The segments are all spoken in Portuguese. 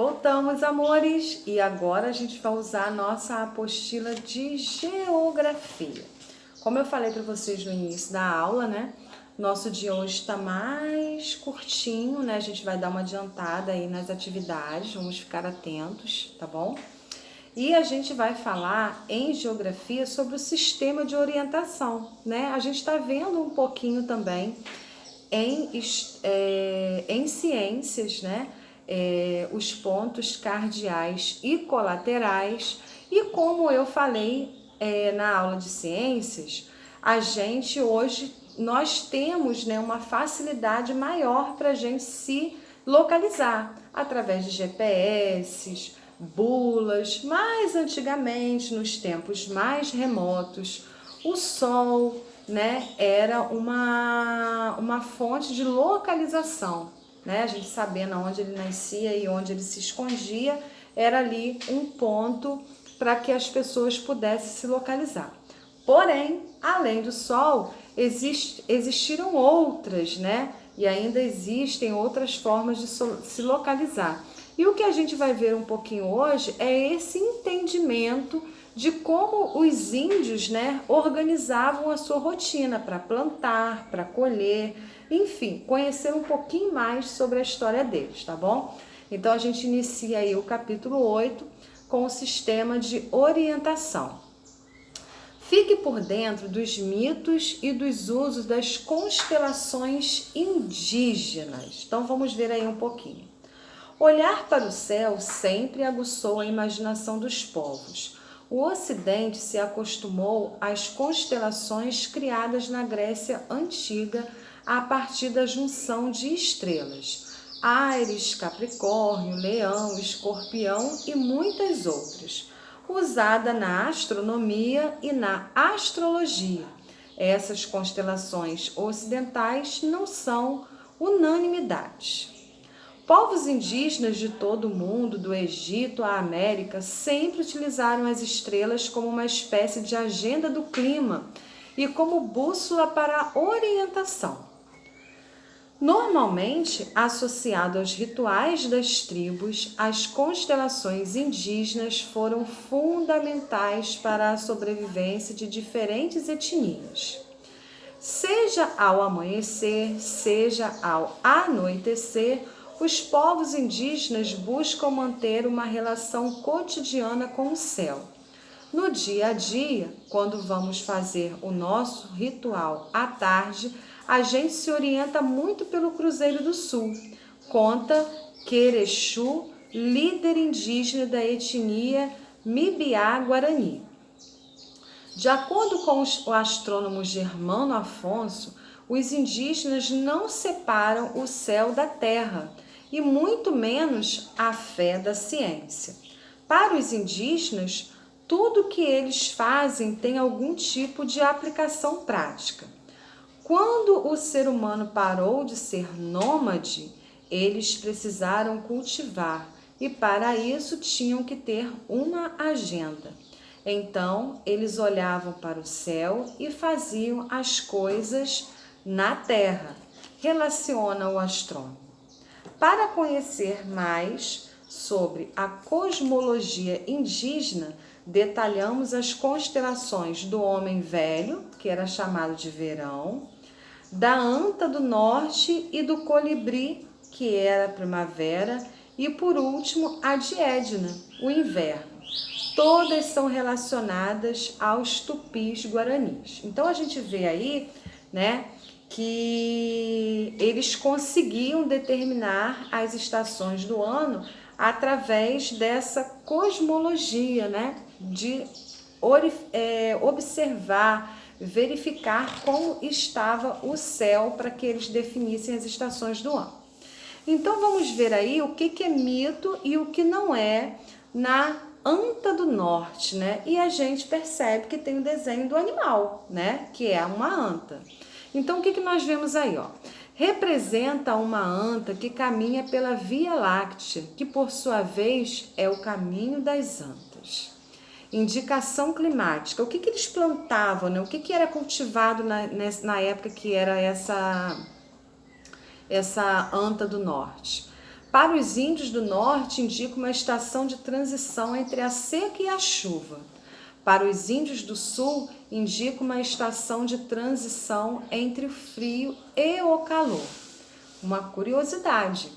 Voltamos, amores, e agora a gente vai usar a nossa apostila de geografia. Como eu falei para vocês no início da aula, né? Nosso dia hoje está mais curtinho, né? A gente vai dar uma adiantada aí nas atividades, vamos ficar atentos, tá bom? E a gente vai falar em geografia sobre o sistema de orientação, né? A gente está vendo um pouquinho também em ciências, né? Os pontos cardeais e colaterais. E como eu falei na aula de ciências, a gente hoje, nós temos, né, uma facilidade maior para a gente se localizar através de GPS, bulas. Mais antigamente, nos tempos mais remotos, o Sol, né, era uma fonte de localização, né? A gente sabendo onde ele nascia e onde ele se escondia, era ali um ponto para que as pessoas pudessem se localizar. Porém, além do Sol, existiram outras, né? E ainda existem outras formas de se localizar. E o que a gente vai ver um pouquinho hoje é esse entendimento de como os índios, né, organizavam a sua rotina para plantar, para colher, enfim, conhecer um pouquinho mais sobre a história deles, tá bom? Então a gente inicia aí o capítulo 8 com o sistema de orientação. Fique por dentro dos mitos e dos usos das constelações indígenas. Então vamos ver aí um pouquinho. Olhar para o céu sempre aguçou a imaginação dos povos. O Ocidente se acostumou às constelações criadas na Grécia Antiga a partir da junção de estrelas, Áries, Capricórnio, Leão, Escorpião e muitas outras, usada na astronomia e na astrologia. Essas constelações ocidentais não são unanimidades. Povos indígenas de todo o mundo, do Egito à América, sempre utilizaram as estrelas como uma espécie de agenda do clima e como bússola para a orientação. Normalmente, associado aos rituais das tribos, as constelações indígenas foram fundamentais para a sobrevivência de diferentes etnias. Seja ao amanhecer, seja ao anoitecer, os povos indígenas buscam manter uma relação cotidiana com o céu. No dia a dia, quando vamos fazer o nosso ritual à tarde, a gente se orienta muito pelo Cruzeiro do Sul. Conta Querexu, líder indígena da etnia Mibiá-Guarani. De acordo com o astrônomo Germano Afonso, os indígenas não separam o céu da terra e muito menos a fé da ciência. Para os indígenas, tudo que eles fazem tem algum tipo de aplicação prática. Quando o ser humano parou de ser nômade, eles precisaram cultivar e para isso tinham que ter uma agenda. Então, eles olhavam para o céu e faziam as coisas na terra, relaciona o astrônomo. Para conhecer mais sobre a cosmologia indígena, detalhamos as constelações do homem velho, que era chamado de verão, da anta do norte e do colibri, que era a primavera, e por último a de Edna, o inverno. Todas são relacionadas aos tupis guaranis. Então a gente vê aí, né, que eles conseguiam determinar as estações do ano através dessa cosmologia, né, de observar, verificar como estava o céu para que eles definissem as estações do ano. Então vamos ver aí o que é mito e o que não é na anta do norte, né? E a gente percebe que tem o desenho do animal, né? Que é uma anta. Então o que nós vemos aí, ó? Representa uma anta que caminha pela Via Láctea, que por sua vez é o caminho das antas. Indicação climática. O que eles plantavam, né? O que era cultivado na época que era essa anta do norte? Para os índios do norte, indica uma estação de transição entre a seca e a chuva. Para os índios do sul, indica uma estação de transição entre o frio e o calor. Uma curiosidade,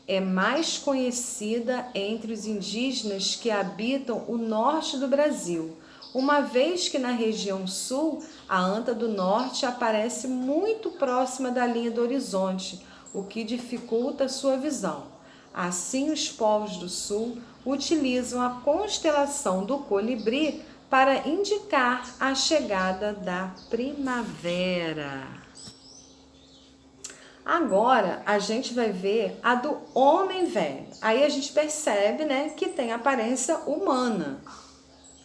é mais conhecida entre os indígenas que habitam o norte do Brasil, uma vez que na região sul, a anta do norte aparece muito próxima da linha do horizonte, o que dificulta sua visão. Assim, os povos do sul utilizam a constelação do colibri para indicar a chegada da primavera. Agora, a gente vai ver a do homem velho. Aí a gente percebe, né, que tem aparência humana.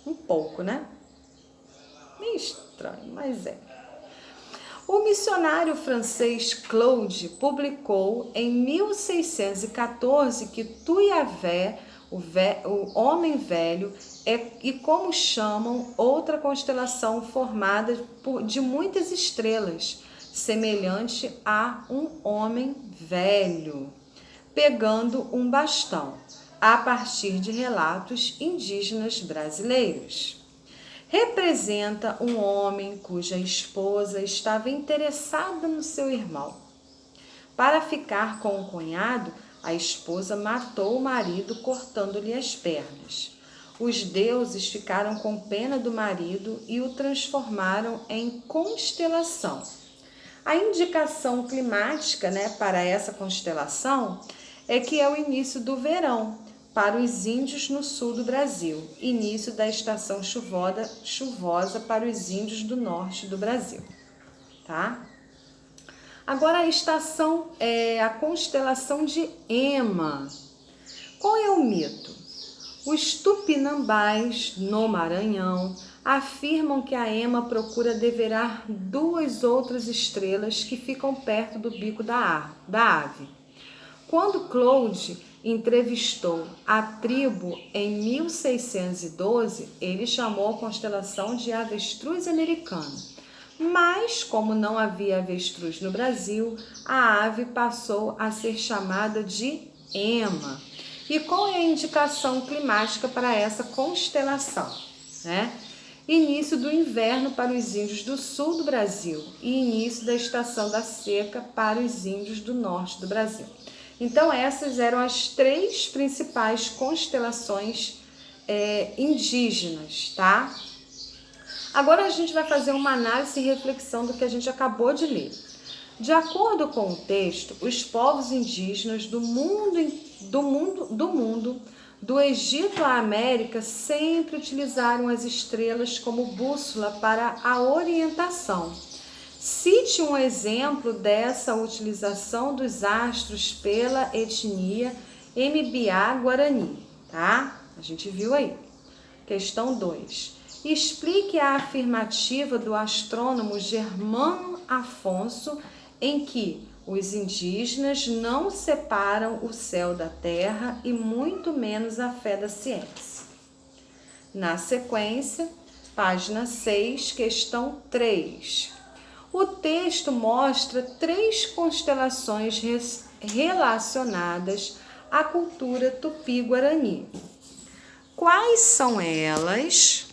Um pouco, né? Meio estranho, mas é. O missionário francês Claude publicou em 1614 que Tuiavé, o homem velho, e como chamam outra constelação formada de muitas estrelas, semelhante a um homem velho, pegando um bastão, a partir de relatos indígenas brasileiros. Representa um homem cuja esposa estava interessada no seu irmão. Para ficar com o cunhado, a esposa matou o marido cortando-lhe as pernas. Os deuses ficaram com pena do marido e o transformaram em constelação. A indicação climática, né, para essa constelação é que é o início do verão para os índios no sul do Brasil, início da estação chuvosa para os índios do norte do Brasil, tá? Agora a estação a constelação de Ema. Qual é o mito? Os tupinambás no Maranhão afirmam que a Ema procura deverar duas outras estrelas que ficam perto do bico da ave. Quando Claude entrevistou a tribo em 1612, ele chamou a constelação de avestruz americana. Mas, como não havia avestruz no Brasil, a ave passou a ser chamada de Ema. E qual é a indicação climática para essa constelação, né? Início do inverno para os índios do sul do Brasil e início da estação da seca para os índios do norte do Brasil. Então, essas eram as três principais constelações indígenas, tá? Agora a gente vai fazer uma análise e reflexão do que a gente acabou de ler. De acordo com o texto, os povos indígenas do Egito à América sempre utilizaram as estrelas como bússola para a orientação. Cite um exemplo dessa utilização dos astros pela etnia Mbiá-Guarani, tá? A gente viu aí. Questão 2. Explique a afirmativa do astrônomo Germano Afonso em que os indígenas não separam o céu da terra e muito menos a fé da ciência. Na sequência, página 6, questão 3. O texto mostra três constelações relacionadas à cultura tupi-guarani. Quais são elas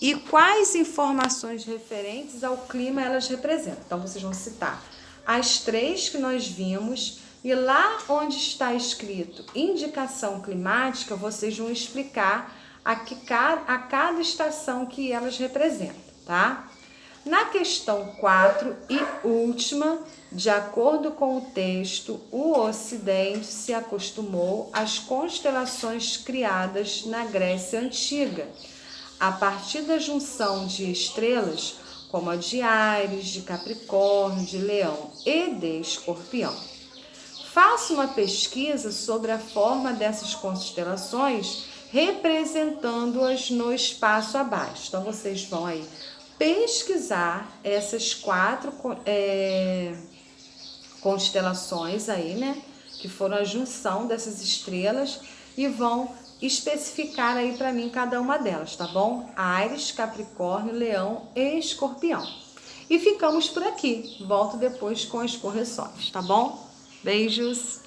e quais informações referentes ao clima elas representam? Então, vocês vão citar as três que nós vimos e lá onde está escrito indicação climática, vocês vão explicar a cada estação que elas representam, tá? Na questão 4 e última, de acordo com o texto, o Ocidente se acostumou às constelações criadas na Grécia Antiga, a partir da junção de estrelas como a de Áries, de Capricórnio, de Leão e de Escorpião. Faça uma pesquisa sobre a forma dessas constelações, representando-as no espaço abaixo. Então, vocês vão aí pesquisar essas quatro constelações aí, né? Que foram a junção dessas estrelas e vão especificar aí para mim cada uma delas, tá bom? Áries, Capricórnio, Leão e Escorpião. E ficamos por aqui. Volto depois com as correções, tá bom? Beijos!